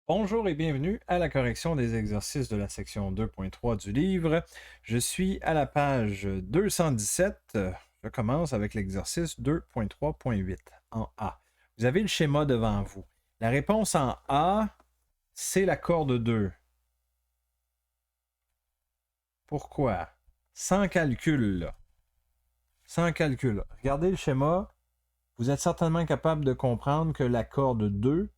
Bonjour et bienvenue à la correction des exercices de la section 2.3 du livre. Je suis à la page 217. Je commence avec l'exercice 2.3.8 en A. Vous avez le schéma devant vous. La réponse en A, c'est la corde 2. Pourquoi? Sans calcul, là. Sans calcul. Regardez le schéma. Vous êtes certainement capable de comprendre que la corde 2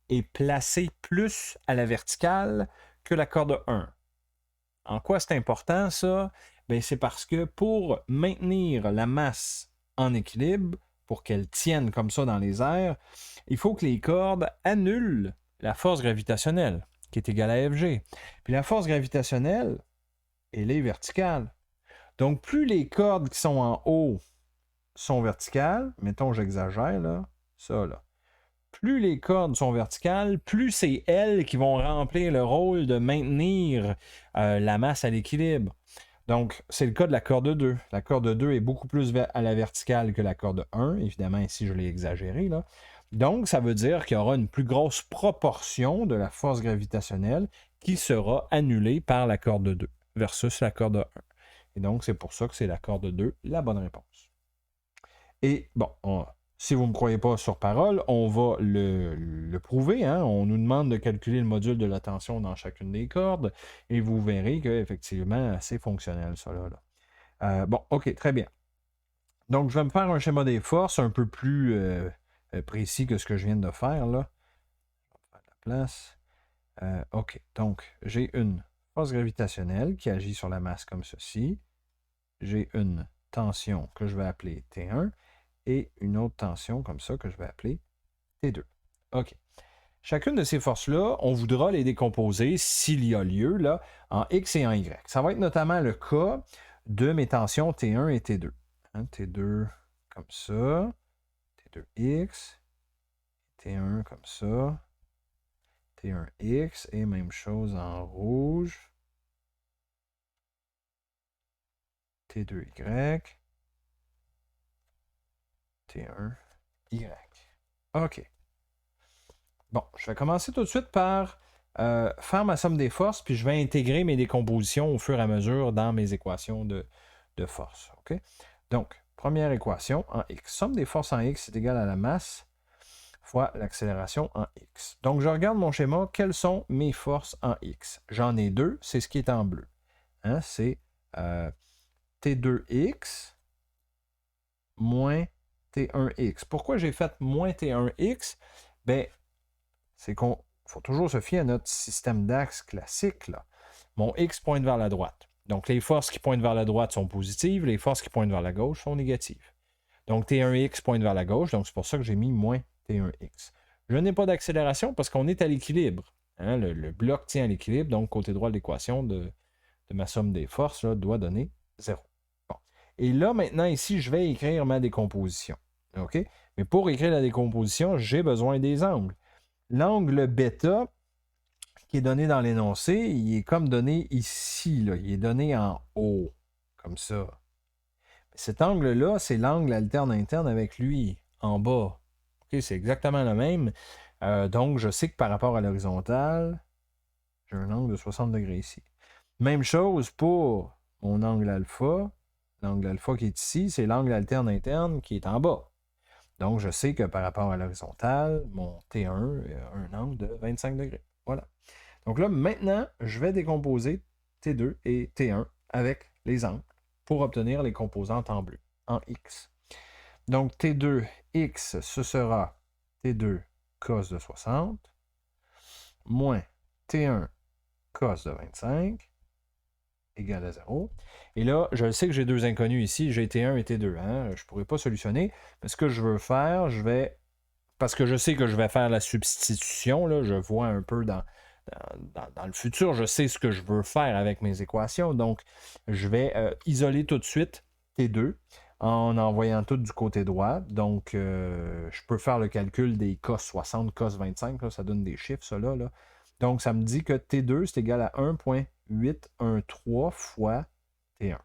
est placée plus à la verticale que la corde 1. En quoi c'est important ça? Ben, c'est parce que pour maintenir la masse en équilibre, pour qu'elle tienne comme ça dans les airs, il faut que les cordes annulent la force gravitationnelle, qui est égale à Fg. Puis la force gravitationnelle, elle est verticale. Donc plus les cordes qui sont en haut sont verticales, mettons j'exagère là, ça là, plus les cordes sont verticales, plus c'est elles qui vont remplir le rôle de maintenir la masse à l'équilibre. Donc, c'est le cas de la corde 2. La corde 2 est beaucoup plus à la verticale que la corde 1. Évidemment, ici, je l'ai exagéré. Là. Donc, ça veut dire qu'il y aura une plus grosse proportion de la force gravitationnelle qui sera annulée par la corde 2 versus la corde 1. Et donc, c'est pour ça que c'est la corde 2 la bonne réponse. Et bon, si vous ne me croyez pas sur parole, on va le prouver. Hein? On nous demande de calculer le module de la tension dans chacune des cordes et vous verrez qu'effectivement, c'est fonctionnel, ça là. Bon, OK, très bien. Donc, je vais me faire un schéma des forces un peu plus précis que ce que je viens de faire là. Je vais faire la place. OK, donc, j'ai une force gravitationnelle qui agit sur la masse comme ceci. J'ai une tension que je vais appeler T1 et une autre tension comme ça que je vais appeler T2. OK. Chacune de ces forces-là, on voudra les décomposer s'il y a lieu là, en X et en Y. Ça va être notamment le cas de mes tensions T1 et T2. Hein, T2 comme ça, T2X, T1 comme ça, T1X et même chose en rouge, T2Y, T1Y. OK. Bon, je vais commencer tout de suite par faire ma somme des forces, puis je vais intégrer mes décompositions au fur et à mesure dans mes équations de force. OK? Donc, première équation en X. Somme des forces en X est égale à la masse fois l'accélération en X. Donc, je regarde mon schéma. Quelles sont mes forces en X? J'en ai deux. C'est ce qui est en bleu. Hein? C'est T2X moins T1X. Pourquoi j'ai fait moins T1X? Ben, c'est qu'on faut toujours se fier à notre système d'axe classique. Là. Mon X pointe vers la droite. Donc, les forces qui pointent vers la droite sont positives, les forces qui pointent vers la gauche sont négatives. Donc, T1X pointe vers la gauche, donc c'est pour ça que j'ai mis moins T1X. Je n'ai pas d'accélération parce qu'on est à l'équilibre. Hein, le bloc tient à l'équilibre, donc côté droit de l'équation de ma somme des forces là, doit donner 0. Bon. Et là, maintenant, ici, je vais écrire ma décomposition. OK? Mais pour écrire la décomposition, j'ai besoin des angles. L'angle bêta, qui est donné dans l'énoncé, il est comme donné ici, là. Il est donné en haut, comme ça. Cet angle-là, c'est l'angle alterne-interne avec lui, en bas. OK, c'est exactement le même. Donc, je sais que par rapport à l'horizontale, j'ai un angle de 60 degrés ici. Même chose pour mon angle alpha. L'angle alpha qui est ici, c'est l'angle alterne-interne qui est en bas. Donc, je sais que par rapport à l'horizontale, mon T1 a un angle de 25 degrés. Voilà. Donc là, maintenant, je vais décomposer T2 et T1 avec les angles pour obtenir les composantes en bleu, en X. Donc T2X, ce sera T2 cos de 60 moins T1 cos de 25 égale à 0. Et là, je sais que j'ai deux inconnus ici, j'ai T1 et T2. Hein? Je ne pourrais pas solutionner, mais ce que je veux faire, je vais parce que je sais que je vais faire la substitution, là, je vois un peu dans le futur, je sais ce que je veux faire avec mes équations, donc je vais isoler tout de suite T2 en envoyant tout du côté droit, donc je peux faire le calcul des cos 60, cos 25, là, ça donne des chiffres, ça là. Donc ça me dit que T2 c'est égal à 1,813 fois T1.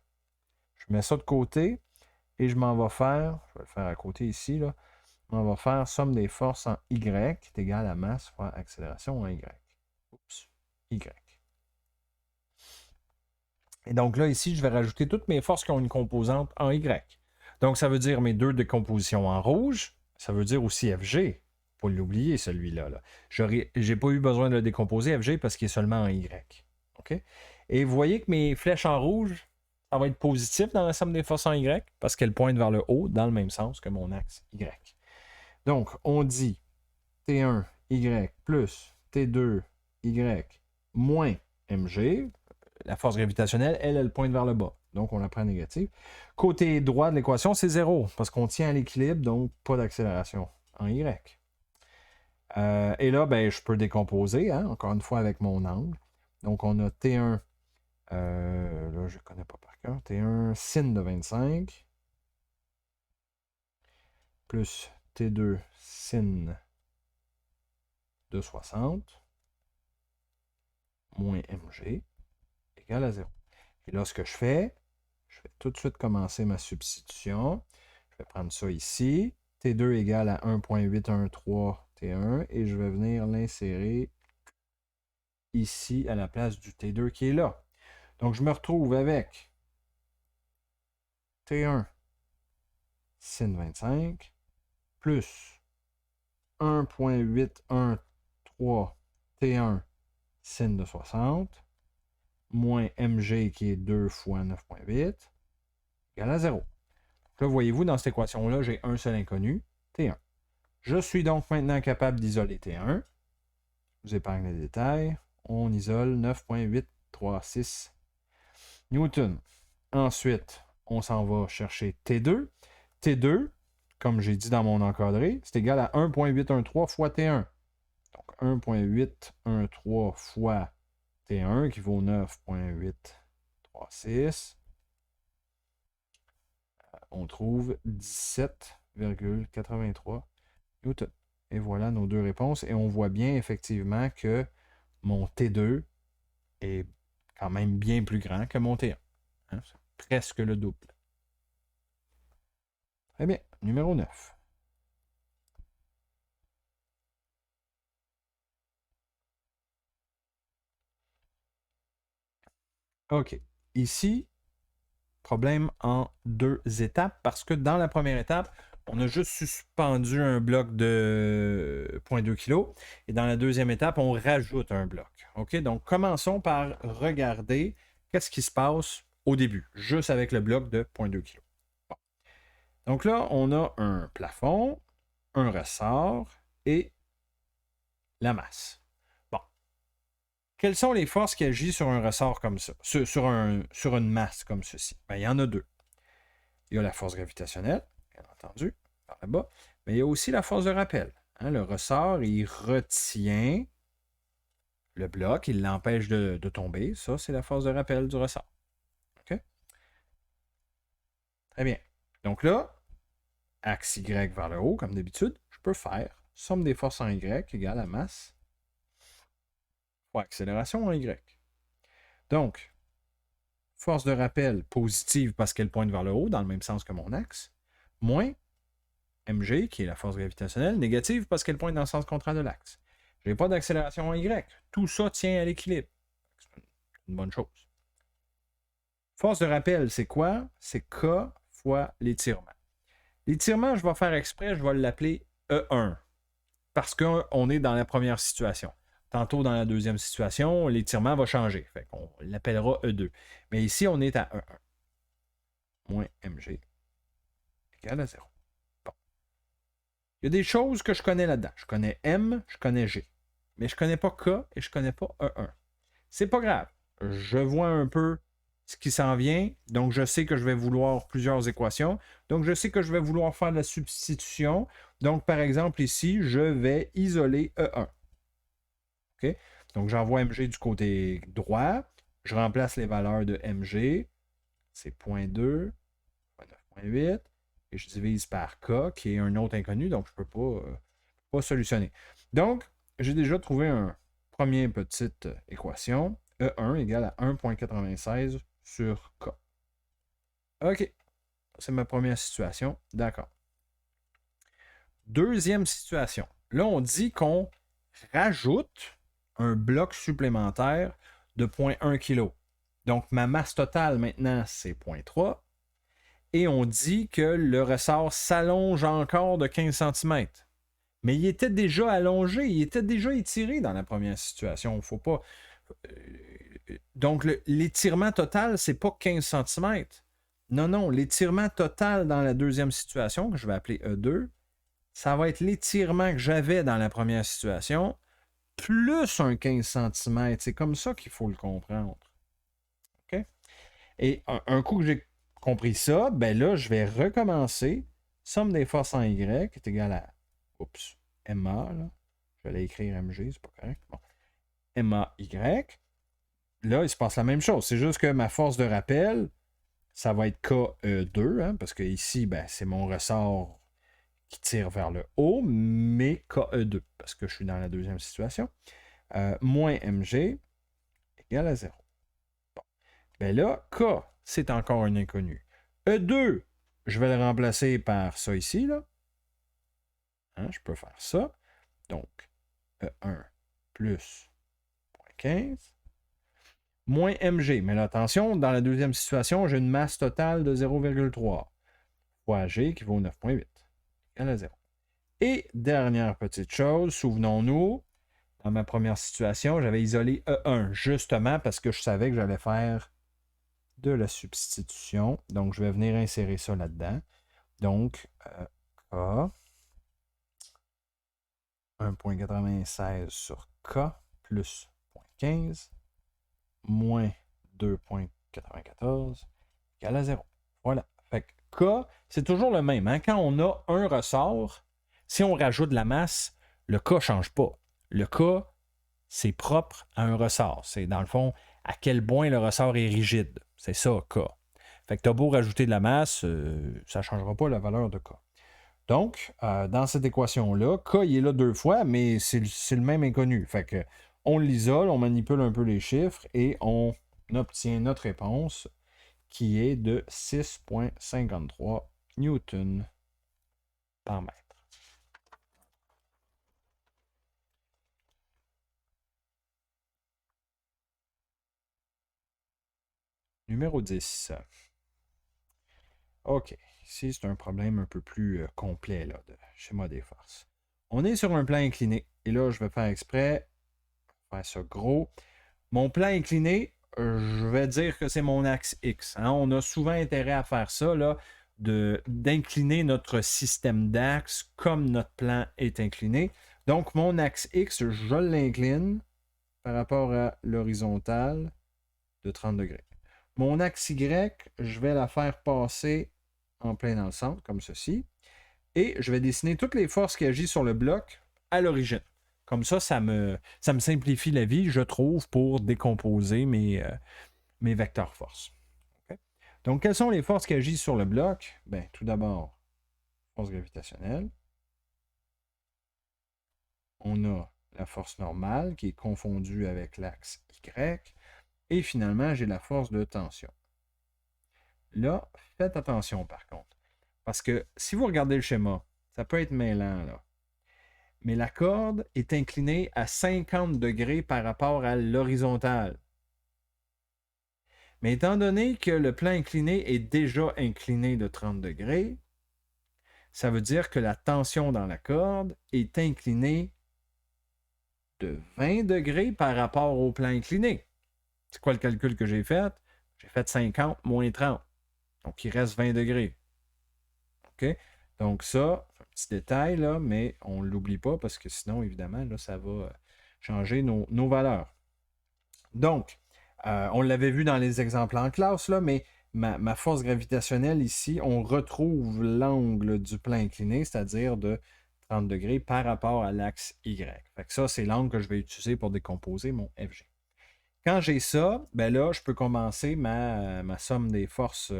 Je mets ça de côté et je m'en vais faire, je vais le faire à côté ici, là, on va faire somme des forces en Y qui est égale à masse fois accélération en Y. Y. Et donc là, ici, je vais rajouter toutes mes forces qui ont une composante en Y. Donc, ça veut dire mes deux décompositions en rouge. Ça veut dire aussi FG. Faut l'oublier, celui-là. Là. Je n'ai pas eu besoin de le décomposer, FG, parce qu'il est seulement en Y. OK? Et vous voyez que mes flèches en rouge, ça va être positif dans la somme des forces en Y, parce qu'elles pointent vers le haut, dans le même sens que mon axe Y. Donc, on dit T1Y plus T2Y moins MG. La force gravitationnelle, elle pointe vers le bas. Donc, on la prend négative. Côté droit de l'équation, c'est 0, parce qu'on tient à l'équilibre, donc pas d'accélération en Y. Et là, ben, je peux décomposer, hein, encore une fois, avec mon angle. Donc, on a T1, là, je ne connais pas par cœur, T1 sin de 25, plus T2 sin de 60, moins mg, égale à 0. Et là, ce que je vais tout de suite commencer ma substitution. Je vais prendre ça ici. T2 égale à 1.813 T1 et je vais venir l'insérer ici à la place du T2 qui est là. Donc, je me retrouve avec T1 sin 25 plus 1.813 T1 sin de 60 moins mg qui est 2 fois 9.8 égale à 0. Là, voyez-vous, dans cette équation-là, j'ai un seul inconnu, T1. Je suis donc maintenant capable d'isoler T1. Je vous épargne les détails. On isole 9.836 Newton. Ensuite, on s'en va chercher T2. T2, comme j'ai dit dans mon encadré, c'est égal à 1.813 fois T1. Donc 1.813 fois T1 qui vaut 9.836. On trouve 17,83 Newton. Et voilà nos deux réponses. Et on voit bien effectivement que mon T2 est quand même bien plus grand que mon T1. Hein? C'est presque le double. Très bien. Numéro 9. OK. Ici, problème en deux étapes parce que dans la première étape, on a juste suspendu un bloc de 0.2 kg et dans la deuxième étape, on rajoute un bloc. OK? Donc, commençons par regarder qu'est-ce qui se passe au début, juste avec le bloc de 0.2 kg. Bon. Donc là, on a un plafond, un ressort et la masse. Bon. Quelles sont les forces qui agissent sur un ressort comme ça, sur une masse comme ceci? Bien, il y en a deux. Il y a la force gravitationnelle, bien entendu, par là-bas, mais il y a aussi la force de rappel. Hein, le ressort, il retient le bloc, il l'empêche de tomber. Ça, c'est la force de rappel du ressort. OK? Très bien. Donc là, axe Y vers le haut, comme d'habitude, je peux faire somme des forces en Y égale à masse fois accélération en Y. Donc, force de rappel positive parce qu'elle pointe vers le haut, dans le même sens que mon axe, moins mg, qui est la force gravitationnelle, négative parce qu'elle pointe dans le sens contraire de l'axe. Je n'ai pas d'accélération en Y. Tout ça tient à l'équilibre. C'est une bonne chose. Force de rappel, c'est quoi? C'est K fois l'étirement. L'étirement, je vais faire exprès, je vais l'appeler E1 parce qu'on est dans la première situation. Tantôt, dans la deuxième situation, l'étirement va changer. Fait qu'on l'appellera E2. Mais ici, on est à E1. Moins mg égale à 0. Bon. Il y a des choses que je connais là-dedans. Je connais M, je connais G. Mais je ne connais pas K et je ne connais pas E1. C'est pas grave. Je vois un peu ce qui s'en vient. Donc, je sais que je vais vouloir plusieurs équations. Donc, je sais que je vais vouloir faire de la substitution. Donc, par exemple, ici, je vais isoler E1. OK? Donc, j'envoie mg du côté droit. Je remplace les valeurs de mg. C'est 0.2, 9.8. Et je divise par K, qui est un autre inconnu. Donc, je ne peux pas solutionner. Donc, j'ai déjà trouvé une première petite équation. E1 égale à 1.96 sur K. OK. C'est ma première situation. D'accord. Deuxième situation. Là, on dit qu'on rajoute un bloc supplémentaire de 0,1 kg. Donc, ma masse totale maintenant, c'est 0,3. Et on dit que le ressort s'allonge encore de 15 cm. Mais il était déjà allongé, il était déjà étiré dans la première situation. Faut pas. Donc, l'étirement total, c'est pas 15 cm. Non, non, l'étirement total dans la deuxième situation, que je vais appeler E2, ça va être l'étirement que j'avais dans la première situation, plus un 15 cm. C'est comme ça qu'il faut le comprendre. OK? Et un coup que j'ai compris ça, ben là, je vais recommencer. Somme des forces en Y est égale à. Oups, MA, là. Je vais l'écrire MG, c'est pas correct. Bon. MAY. Là, il se passe la même chose. C'est juste que ma force de rappel, ça va être KE2, hein, parce que ici, ben, c'est mon ressort qui tire vers le haut, mais KE2, parce que je suis dans la deuxième situation. Moins MG égale à 0. Bon. Ben là, K, c'est encore un inconnu. E2, je vais le remplacer par ça ici, là. Hein, je peux faire ça. Donc, E1 plus 0,15 moins mg. Mais là, attention, dans la deuxième situation, j'ai une masse totale de 0,3 fois g qui vaut 9,8 égale à 0. Et dernière petite chose, souvenons-nous, dans ma première situation, j'avais isolé E1 justement parce que je savais que j'allais faire de la substitution. Donc, je vais venir insérer ça là-dedans. Donc, K 1,96 sur K plus 0,15 moins 2,94 égale à 0. Voilà. Fait que K, c'est toujours le même. Hein? Quand on a un ressort, si on rajoute de la masse, le K ne change pas. Le K, c'est propre à un ressort. C'est dans le fond à quel point le ressort est rigide. C'est ça, K. Fait que tu as beau rajouter de la masse, ça ne changera pas la valeur de K. Donc, dans cette équation-là, K, il est là deux fois, mais c'est le même inconnu. Fait que on l'isole, on manipule un peu les chiffres et on obtient notre réponse qui est de 6,53 newtons par mètre. Numéro 10. OK. Ici, c'est un problème un peu plus complet là, de schéma des forces. On est sur un plan incliné. Et là, je vais faire exprès, faire ça gros. Mon plan incliné, je vais dire que c'est mon axe X. Hein. On a souvent intérêt à faire ça, là, d'incliner notre système d'axe comme notre plan est incliné. Donc, mon axe X, je l'incline par rapport à l'horizontale de 30 degrés. Mon axe Y, je vais la faire passer en plein dans le centre, comme ceci. Et je vais dessiner toutes les forces qui agissent sur le bloc à l'origine. Comme ça me simplifie la vie, je trouve, pour décomposer mes vecteurs force. Okay? Donc, quelles sont les forces qui agissent sur le bloc? Bien, tout d'abord, force gravitationnelle. On a la force normale qui est confondue avec l'axe Y. Et finalement, j'ai la force de tension. Là, faites attention par contre. Parce que si vous regardez le schéma, ça peut être mêlant, là. Mais la corde est inclinée à 50 degrés par rapport à l'horizontale. Mais étant donné que le plan incliné est déjà incliné de 30 degrés, ça veut dire que la tension dans la corde est inclinée de 20 degrés par rapport au plan incliné. C'est quoi le calcul que j'ai fait? J'ai fait 50 moins 30. Donc, il reste 20 degrés. OK? Donc, ça, c'est un petit détail, là, mais on ne l'oublie pas parce que sinon, évidemment, là, ça va changer nos valeurs. Donc, on l'avait vu dans les exemples en classe, là, mais ma force gravitationnelle ici, on retrouve l'angle du plan incliné, c'est-à-dire de 30 degrés par rapport à l'axe Y. Fait que ça, c'est l'angle que je vais utiliser pour décomposer mon FG. Quand j'ai ça, ben là, je peux commencer ma somme des forces,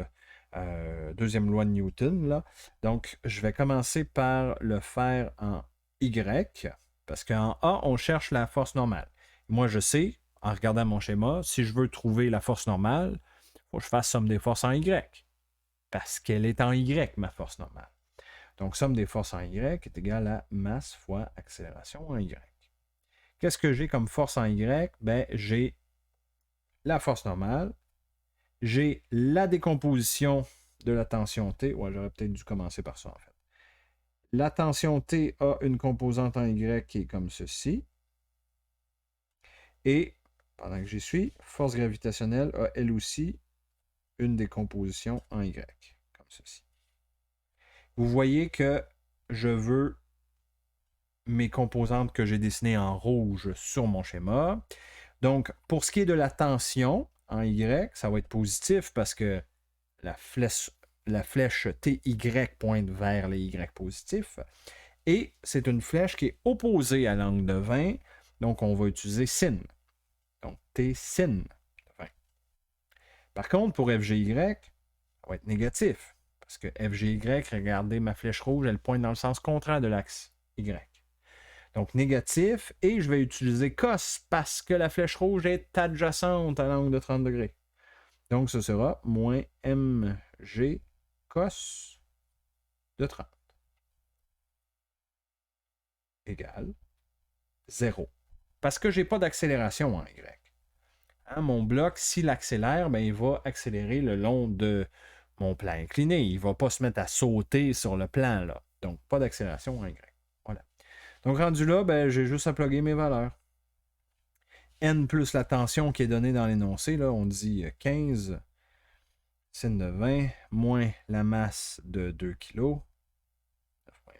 deuxième loi de Newton. Là. Donc, je vais commencer par le faire en Y, parce qu'en A, on cherche la force normale. Moi, je sais, en regardant mon schéma, si je veux trouver la force normale, il faut que je fasse somme des forces en Y, parce qu'elle est en Y, ma force normale. Donc, somme des forces en Y est égale à masse fois accélération en Y. qu'est-ce que j'ai comme force en Y? Ben, j'ai la force normale, j'ai la décomposition de la tension T. Ouais, j'aurais peut-être dû commencer par ça, en fait. La tension T a une composante en Y qui est comme ceci. Et, pendant que j'y suis, force gravitationnelle a elle aussi une décomposition en Y, comme ceci. Vous voyez que je veux mes composantes que j'ai dessinées en rouge sur mon schéma. Donc, pour ce qui est de la tension en Y, ça va être positif parce que la flèche TY pointe vers les Y positifs. Et c'est une flèche qui est opposée à l'angle de 20. Donc, on va utiliser sin. Donc, T sin de 20. Par contre, pour FGY, ça va être négatif. Parce que FGY, regardez ma flèche rouge, elle pointe dans le sens contraire de l'axe Y. Donc négatif, et je vais utiliser cos parce que la flèche rouge est adjacente à l'angle de 30 degrés. Donc ce sera moins mg cos de 30 égale 0. Parce que je n'ai pas d'accélération en Y. Hein, mon bloc, s'il accélère, ben, il va accélérer le long de mon plan incliné. Il ne va pas se mettre à sauter sur le plan, là. Donc, pas d'accélération en Y. Voilà. Donc, rendu là, ben, j'ai juste à plugger mes valeurs. N plus la tension qui est donnée dans l'énoncé, là, on dit 15 sin de 20 moins la masse de 2 kg,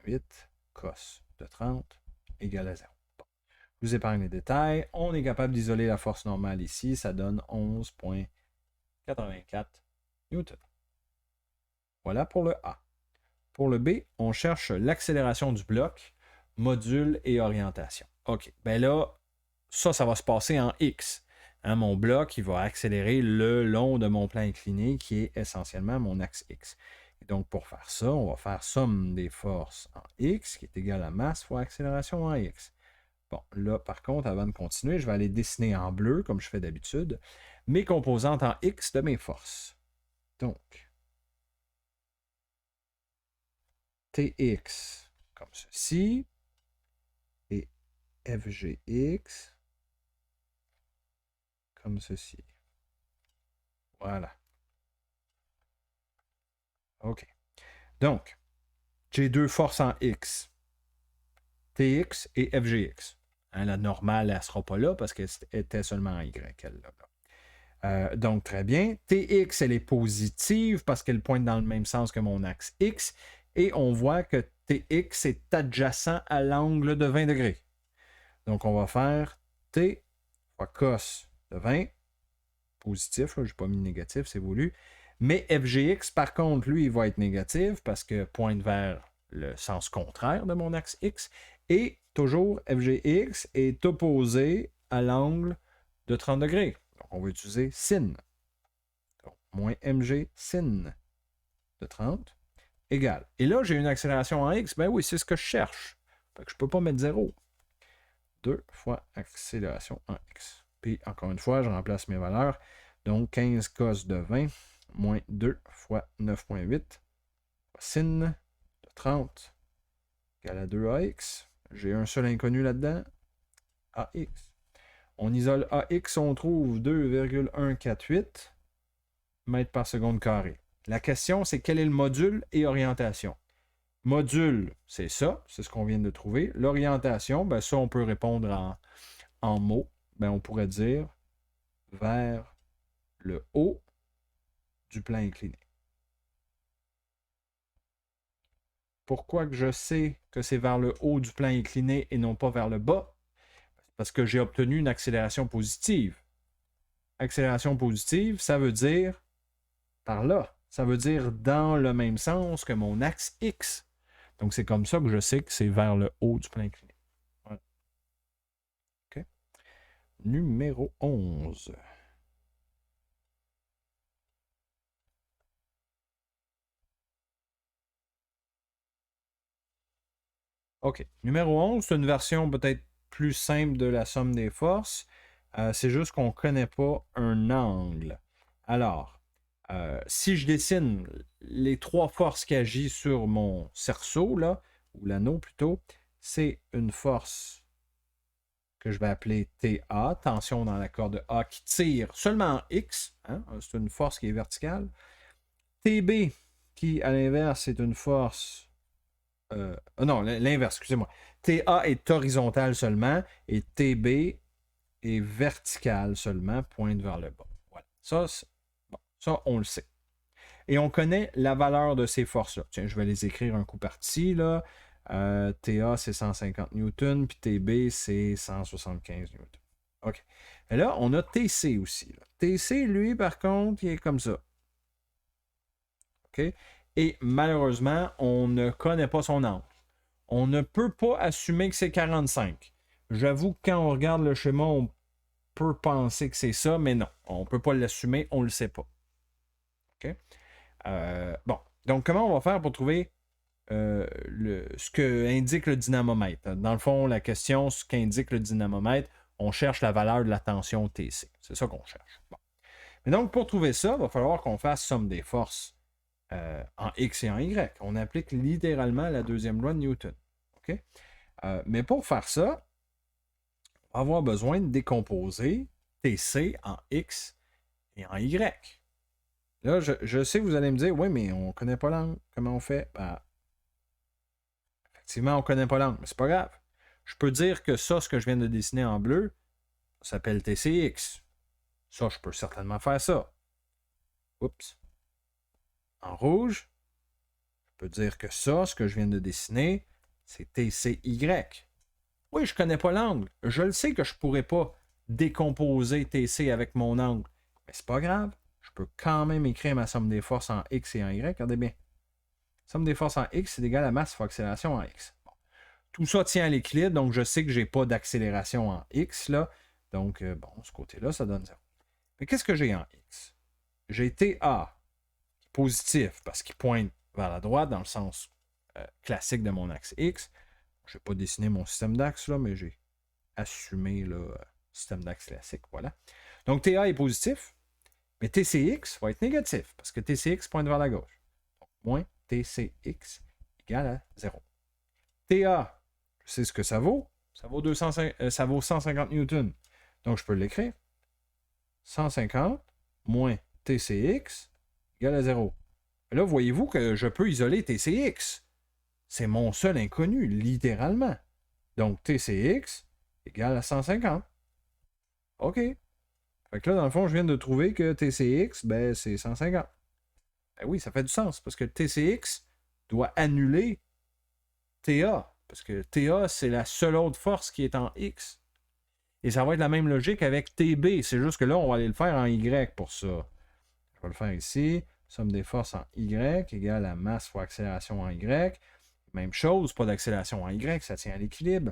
9,8 cos de 30 égale à 0. Bon. Je vous épargne les détails. On est capable d'isoler la force normale ici. Ça donne 11,84 newtons. Voilà pour le A. Pour le B, on cherche l'accélération du bloc, module et orientation. OK. Ben là, ça va se passer en X. Hein, mon bloc, il va accélérer le long de mon plan incliné qui est essentiellement mon axe X. Et donc, pour faire ça, on va faire somme des forces en X qui est égale à masse fois accélération en X. Bon, là, par contre, avant de continuer, je vais aller dessiner en bleu, comme je fais d'habitude, mes composantes en X de mes forces. Donc, TX comme ceci et FGX comme ceci. Voilà. OK. Donc, j'ai deux forces en X. TX et FGX. Hein, la normale, elle ne sera pas là parce qu'elle était seulement en Y. Donc, très bien. TX, elle est positive parce qu'elle pointe dans le même sens que mon axe X. Et on voit que TX est adjacent à l'angle de 20 degrés. Donc, on va faire T fois cos de 20. Positif, je n'ai pas mis négatif, c'est voulu. Mais FGX, par contre, lui, il va être négatif parce que pointe vers le sens contraire de mon axe X. Et toujours, FGX est opposé à l'angle de 30 degrés. Donc, on va utiliser sin. Donc, moins mg sin de 30 égale. Et là, j'ai une accélération en X. Ben oui, c'est ce que je cherche. Fait que je ne peux pas mettre 0. 2 fois accélération en X. Puis, encore une fois, je remplace mes valeurs. Donc, 15 cos de 20 moins 2 fois 9,8 sin de 30 égale à 2 AX. J'ai un seul inconnu là-dedans. AX. On isole AX, on trouve 2,148 mètres par seconde carré. La question, c'est quel est le module et orientation? Module, c'est ça, c'est ce qu'on vient de trouver. L'orientation, ben ça, on peut répondre en mots. Ben, on pourrait dire vers le haut du plan incliné. Pourquoi que je sais que c'est vers le haut du plan incliné et non pas vers le bas? Parce que j'ai obtenu une accélération positive. Accélération positive, ça veut dire par là. Ça veut dire dans le même sens que mon axe X. Donc, c'est comme ça que je sais que c'est vers le haut du plan incliné. Voilà. OK. Numéro 11. OK. Numéro 11, c'est une version peut-être plus simple de la somme des forces. C'est juste qu'on ne connaît pas un angle. Alors, si je dessine les trois forces qui agissent sur mon cerceau, là, ou l'anneau plutôt, c'est une force que je vais appeler TA, tension dans la corde A qui tire seulement en X, hein, c'est une force qui est verticale. TB, qui à l'inverse est une force... non, l'inverse, excusez-moi. TA est horizontal seulement et TB est vertical seulement, pointe vers le bas. Voilà. Ça, on le sait. Et on connaît la valeur de ces forces-là. Tiens, je vais les écrire un coup parti, là. TA, c'est 150 newtons, puis TB, c'est 175 newtons. OK. Et là, on a TC aussi. Là. TC, lui, par contre, il est comme ça. OK? Et malheureusement, on ne connaît pas son angle. On ne peut pas assumer que c'est 45. J'avoue que quand on regarde le schéma, on peut penser que c'est ça, mais non. On ne peut pas l'assumer, on ne le sait pas. OK? Bon. Donc, comment on va faire pour trouver ce que indique le dynamomètre? Dans le fond, la question, ce qu'indique le dynamomètre, on cherche la valeur de la tension TC. C'est ça qu'on cherche. Bon. Mais donc, pour trouver ça, il va falloir qu'on fasse somme des forces en X et en Y. On applique littéralement la deuxième loi de Newton. OK? Mais pour faire ça, on va avoir besoin de décomposer TC en X et en Y. Là, je sais que vous allez me dire, oui, mais on ne connaît pas l'angle. Comment on fait? Ben, effectivement, on ne connaît pas l'angle, mais c'est pas grave. Je peux dire que ça, ce que je viens de dessiner en bleu, ça s'appelle TCX. Ça, je peux certainement faire ça. Oups. En rouge, je peux dire que ça, ce que je viens de dessiner, c'est TCY. Oui, je ne connais pas l'angle. Je le sais que je ne pourrais pas décomposer TC avec mon angle. Mais c'est pas grave. Je peux quand même écrire ma somme des forces en X et en Y. Regardez bien. Somme des forces en X, c'est égal à masse fois accélération en X. Bon. Tout ça tient à l'équilibre, donc je sais que je n'ai pas d'accélération en X. Là. Donc, bon, ce côté-là, ça donne 0. Mais qu'est-ce que j'ai en X? J'ai TA, positif, parce qu'il pointe vers la droite dans le sens classique de mon axe X. Je n'ai pas dessiné mon système d'axe, là, mais j'ai assumé le système d'axe classique. Voilà. Donc, TA est positif, mais TCX va être négatif, parce que TCX pointe vers la gauche. Donc, moins TCX égale à 0. TA, je sais ce que ça vaut. Ça vaut 150 newtons. Donc, je peux l'écrire. 150 moins TCX égale à 0. Et là, voyez-vous que je peux isoler TCX. C'est mon seul inconnu, littéralement. Donc, TCX égale à 150. OK. Fait que là, dans le fond, je viens de trouver que TCX, ben, c'est 150. Ben oui, ça fait du sens, parce que TCX doit annuler TA. Parce que TA, c'est la seule autre force qui est en X. Et ça va être la même logique avec TB. C'est juste que là, on va aller le faire en Y pour ça. Je vais le faire ici. Somme des forces en Y égale à masse fois accélération en Y. Même chose, pas d'accélération en Y, ça tient à l'équilibre.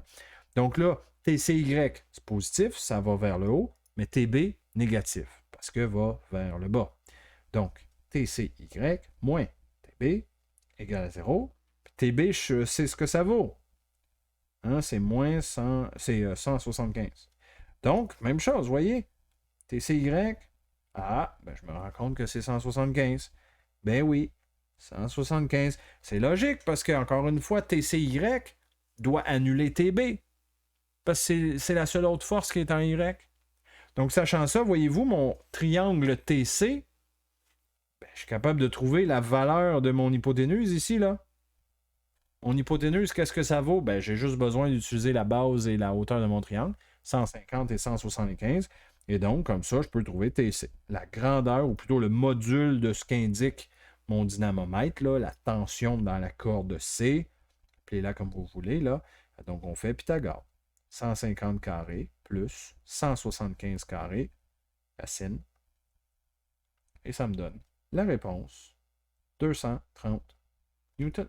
Donc là, TCY, c'est positif, ça va vers le haut, mais TB, négatif, parce que va vers le bas. Donc, TCY moins TB égale à 0. TB, je sais ce que ça vaut. Hein, c'est moins 100, c'est 175. Donc, même chose, vous voyez. TCY, ben, je me rends compte que c'est 175. Ben oui, 175. C'est logique parce que, encore une fois, TCY doit annuler TB. Parce que c'est la seule autre force qui est en Y. Donc, sachant ça, voyez-vous, mon triangle TC, ben, je suis capable de trouver la valeur de mon hypoténuse ici, là. Mon hypoténuse, qu'est-ce que ça vaut? Ben, j'ai juste besoin d'utiliser la base et la hauteur de mon triangle, 150 et 175. Et donc, comme ça, je peux trouver TC. La grandeur, ou plutôt le module de ce qu'indique mon dynamomètre, là, la tension dans la corde C. Appelez-la comme vous voulez. Là. Donc, on fait Pythagore. 150 carrés plus 175 carrés, racine. Et ça me donne la réponse 230 newtons.